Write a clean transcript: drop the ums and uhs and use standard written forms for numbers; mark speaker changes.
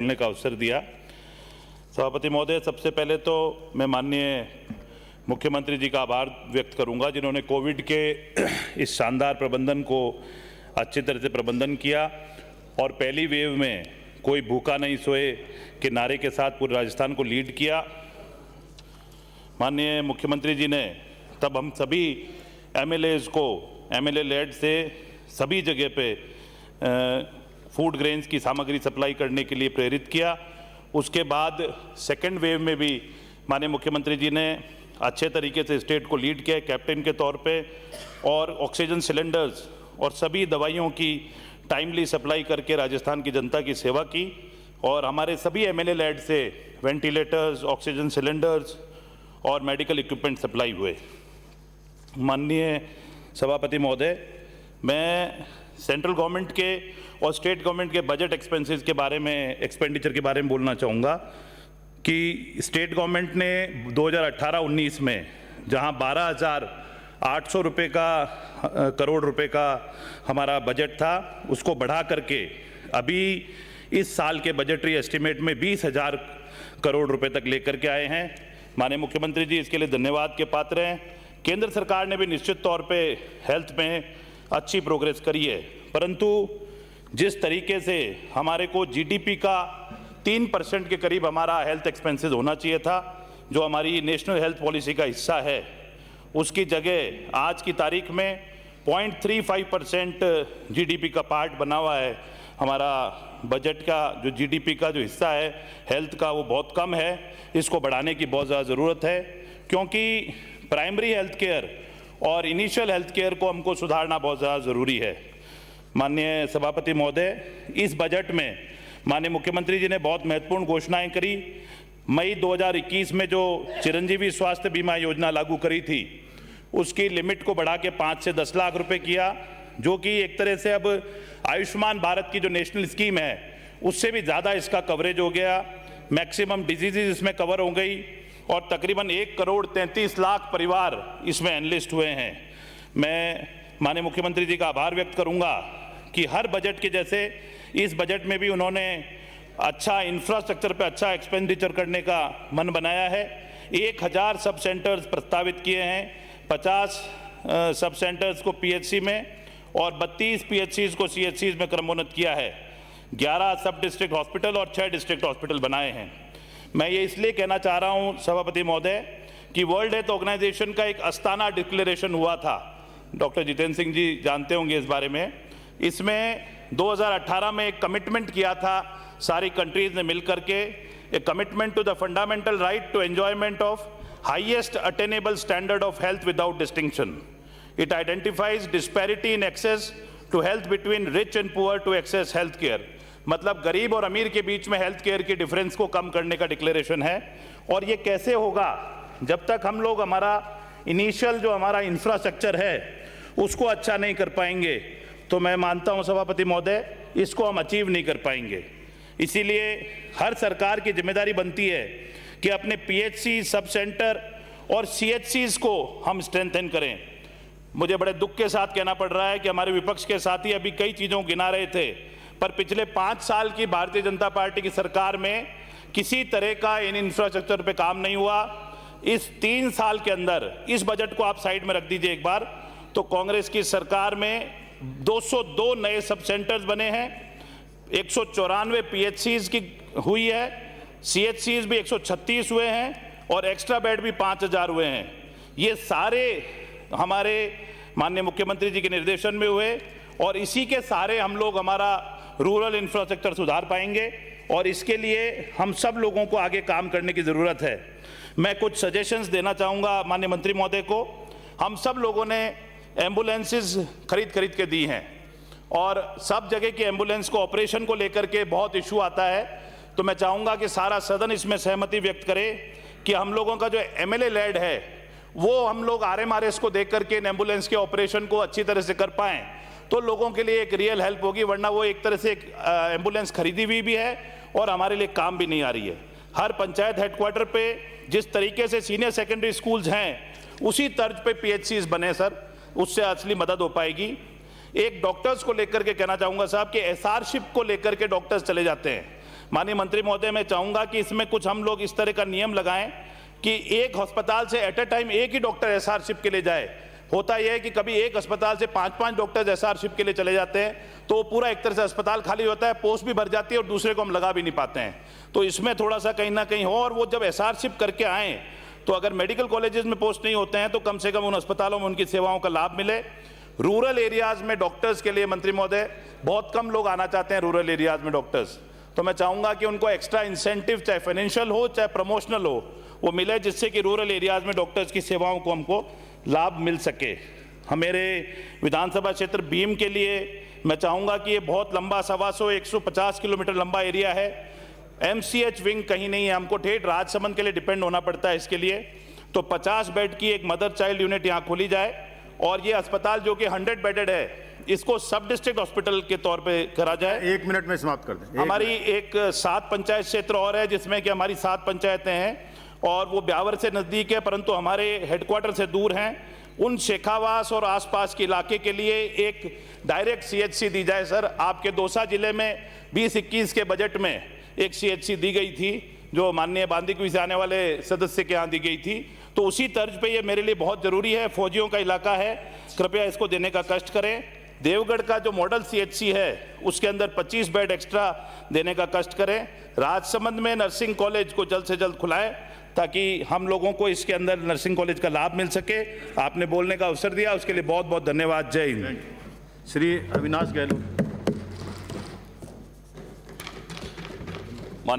Speaker 1: बोलने का अवसर दिया। सभापति महोदय, सबसे पहले तो मैं माननीय मुख्यमंत्री जी का आभार व्यक्त करूंगा जिन्होंने कोविड के इस शानदार प्रबंधन को अच्छी तरह से प्रबंधन किया और पहली वेव में कोई भूखा नहीं सोए के नारे के साथ पूरे राजस्थान को लीड किया। माननीय मुख्यमंत्री जी ने तब हम सभी एमएलएज को एमएलए लेड से सभी जगह पे फूड ग्रेन्स की सामग्री सप्लाई करने के लिए प्रेरित किया। उसके बाद सेकेंड वेव में भी माननीय मुख्यमंत्री जी ने अच्छे तरीके से स्टेट को लीड किया कैप्टन के तौर पे और ऑक्सीजन सिलेंडर्स और सभी दवाइयों की टाइमली सप्लाई करके राजस्थान की जनता की सेवा की और हमारे सभी एमएलए लेड से वेंटिलेटर्स, ऑक्सीजन सिलेंडर्स और मेडिकल इक्विपमेंट सप्लाई हुए। माननीय सभापति महोदय, मैं सेंट्रल गवर्नमेंट के और स्टेट गवर्नमेंट के बजट एक्सपेंसेस के बारे में एक्सपेंडिचर के बारे में बोलना चाहूँगा कि स्टेट गवर्नमेंट ने 2018-19 में जहाँ 12,800 रुपये का करोड़ रुपए का हमारा बजट था उसको बढ़ा करके अभी इस साल के बजटरी एस्टिमेट में 20,000 करोड़ रुपए तक लेकर के आए हैं। माननीय मुख्यमंत्री जी इसके लिए धन्यवाद के पात्र हैं। केंद्र सरकार ने भी निश्चित तौर पे हेल्थ में अच्छी प्रोग्रेस करी है, परंतु जिस तरीके से हमारे को जीडीपी का 3% के करीब हमारा हेल्थ एक्सपेंसेस होना चाहिए था, जो हमारी नेशनल हेल्थ पॉलिसी का हिस्सा है, उसकी जगह आज की तारीख में 0.35% जीडीपी का पार्ट बना हुआ है। हमारा बजट का जो जीडीपी का जो हिस्सा है हेल्थ का वो बहुत कम है। इसको बढ़ाने की बहुत ज़्यादा ज़रूरत है क्योंकि प्राइमरी हेल्थ केयर और इनिशियल हेल्थ केयर को हमको सुधारना बहुत ज़्यादा ज़रूरी है। माननीय सभापति महोदय, इस बजट में माननीय मुख्यमंत्री जी ने बहुत महत्वपूर्ण घोषणाएं करी। मई 2021 में जो चिरंजीवी स्वास्थ्य बीमा योजना लागू करी थी उसकी लिमिट को बढ़ा के 5 से 10 लाख रुपए किया, जो कि एक तरह से अब आयुष्मान भारत की जो नेशनल स्कीम है उससे भी ज़्यादा इसका कवरेज हो गया। मैक्सिमम डिजीजेज इसमें कवर हो गई और तकरीबन 1,33,00,000 परिवार इसमें एनलिस्ट हुए हैं। मैं माननीय मुख्यमंत्री जी का आभार व्यक्त करूंगा कि हर बजट के जैसे इस बजट में भी उन्होंने अच्छा इंफ्रास्ट्रक्चर पे अच्छा एक्सपेंडिचर करने का मन बनाया है। 1,000 सब सेंटर्स प्रस्तावित किए हैं, 50 सब सेंटर्स को पीएचसी में और 32 पीएचसीज को सीएचसीज में क्रमोन्नत किया है। 11 सब डिस्ट्रिक्ट हॉस्पिटल और 6 डिस्ट्रिक्ट हॉस्पिटल बनाए हैं। मैं ये इसलिए कहना चाह रहा हूँ सभापति महोदय कि वर्ल्ड हेल्थ ऑर्गेनाइजेशन का एक अस्ताना डिक्लेरेशन हुआ था, डॉक्टर जितेंद्र सिंह जी जानते होंगे इस बारे में। इसमें 2018 में एक कमिटमेंट किया था सारी कंट्रीज ने मिलकर के, a commitment to the fundamental right to enjoyment of highest attainable standard of health without distinction. It identifies disparity in access to health between rich and poor to access health care. मतलब गरीब और अमीर के बीच में health care के difference को कम करने का डिक्लेरेशन है। और ये कैसे होगा जब तक हम लोग हमारा इनिशियल जो हमारा इंफ्रास्ट्रक्चर है उसको अच्छा नहीं कर पाएंगे, तो मैं मानता हूं सभापति महोदय इसको हम अचीव नहीं कर पाएंगे। इसीलिए हर सरकार की जिम्मेदारी बनती है कि अपने पीएचसी, सब सेंटर और सीएचसीज को हम स्ट्रेंथन करें। मुझे बड़े दुख के साथ कहना पड़ रहा है कि हमारे विपक्ष के साथी अभी कई चीज़ों को गिना रहे थे, पर पिछले 5 साल की भारतीय जनता पार्टी की सरकार में किसी तरह का इन इंफ्रास्ट्रक्चर पे काम नहीं हुआ। इस 3 साल के अंदर इस बजट को आप साइड में रख दीजिए एक बार, तो कांग्रेस की सरकार में 202 नए सब सेंटर्स बने हैं, 194 पीएचसीज की हुई है, सीएचसीज भी 136 हुए हैं और एक्स्ट्रा बेड भी 5,000 हुए हैं। ये सारे हमारे माननीय मुख्यमंत्री जी के निर्देशन में हुए और इसी के सारे हम लोग हमारा रूरल इंफ्रास्ट्रक्चर सुधार पाएंगे और इसके लिए हम सब लोगों को आगे काम करने की ज़रूरत है। मैं कुछ सजेशंस देना चाहूँगा माननीय मंत्री महोदय को। हम सब लोगों ने एम्बुलेंसेस खरीद के दी हैं और सब जगह की एम्बुलेंस को ऑपरेशन को लेकर के बहुत इशू आता है, तो मैं चाहूँगा कि सारा सदन इसमें सहमति व्यक्त करे कि हम लोगों का जो एमएलए लेड है वो हम लोग आरएमआरएस को देख करके इन एम्बुलेंस के ऑपरेशन को अच्छी तरह से कर पाएँ तो लोगों के लिए एक रियल हेल्प होगी, वरना वो एक तरह से एक एम्बुलेंस खरीदी हुई भी है और हमारे लिए काम भी नहीं आ रही है। हर पंचायत हेडक्वार्टर पे जिस तरीके से सीनियर सेकेंडरी स्कूल्स हैं उसी तर्ज पे पीएचसीज बने सर, उससे असली मदद हो पाएगी। एक डॉक्टर्स को लेकर के कहना चाहूँगा साहब कि एसआरशिप को लेकर के डॉक्टर्स चले जाते हैं, माननीय मंत्री महोदय, मैं चाहूँगा कि इसमें कुछ हम लोग इस तरह का नियम लगाएं कि एक अस्पताल से एट ए टाइम एक ही डॉक्टर एसआरशिप के लिए जाए। होता यह है कि कभी एक अस्पताल से 5-5 डॉक्टर्स एसआरशिप के लिए चले जाते हैं, तो पूरा एक तरह से अस्पताल खाली होता है, पोस्ट भी भर जाती है और दूसरे को हम लगा भी नहीं पाते हैं। तो इसमें थोड़ा सा कहीं ना कहीं हो, और वो जब एसआरशिप करके आएँ तो अगर मेडिकल कॉलेजेस में पोस्ट नहीं होते हैं तो कम से कम उन अस्पतालों में उनकी सेवाओं का लाभ मिले। रूरल एरियाज़ में डॉक्टर्स के लिए मंत्री महोदय बहुत कम लोग आना चाहते हैं रूरल एरियाज़ में डॉक्टर्स, तो मैं चाहूँगा कि उनको एक्स्ट्रा इंसेंटिव, चाहे फाइनेंशियल हो चाहे प्रमोशनल हो, वो मिले, जिससे कि रूरल एरियाज़ में डॉक्टर्स की सेवाओं को हमको लाभ मिल सके। हमारे विधानसभा क्षेत्र भीम के लिए मैं चाहूँगा कि ये बहुत लंबा 150 किलोमीटर लंबा एरिया है। एमसीएच विंग कहीं नहीं है, हमको ठेठ राजसमंद के लिए डिपेंड होना पड़ता है इसके लिए। तो 50 बेड की एक मदर चाइल्ड यूनिट यहाँ खोली जाए, और ये अस्पताल जो कि 100 बेडेड है इसको सब डिस्ट्रिक्ट हॉस्पिटल के तौर पे करा जाए।
Speaker 2: 1 मिनट में समाप्त कर दें।
Speaker 1: हमारी एक 7 पंचायत क्षेत्र और है, जिसमें कि हमारी 7 पंचायतें हैं और वो ब्यावर से नज़दीक है परंतु हमारे हेडक्वार्टर से दूर हैं। उन शेखावास और आसपास के इलाके के लिए एक डायरेक्ट सीएचसी दी जाए। सर, आपके दौसा जिले में 20-21 के बजट में एक सीएचसी दी गई थी, जो माननीय बांदीकुई से आने वाले सदस्य के यहाँ दी गई थी, तो उसी तर्ज पे ये मेरे लिए बहुत ज़रूरी है। फौजियों का इलाका है, कृपया इसको देने का कष्ट करें। देवगढ़ का जो मॉडल सीएचसी है उसके अंदर 25 बेड एक्स्ट्रा देने का कष्ट करें। राजसमंद में नर्सिंग कॉलेज को जल्द से जल्द खुलाएं ताकि हम लोगों को इसके अंदर नर्सिंग कॉलेज का लाभ मिल सके। आपने बोलने का अवसर दिया, उसके लिए बहुत बहुत धन्यवाद। जय हिंद।
Speaker 2: श्री अविनाश गहलोत।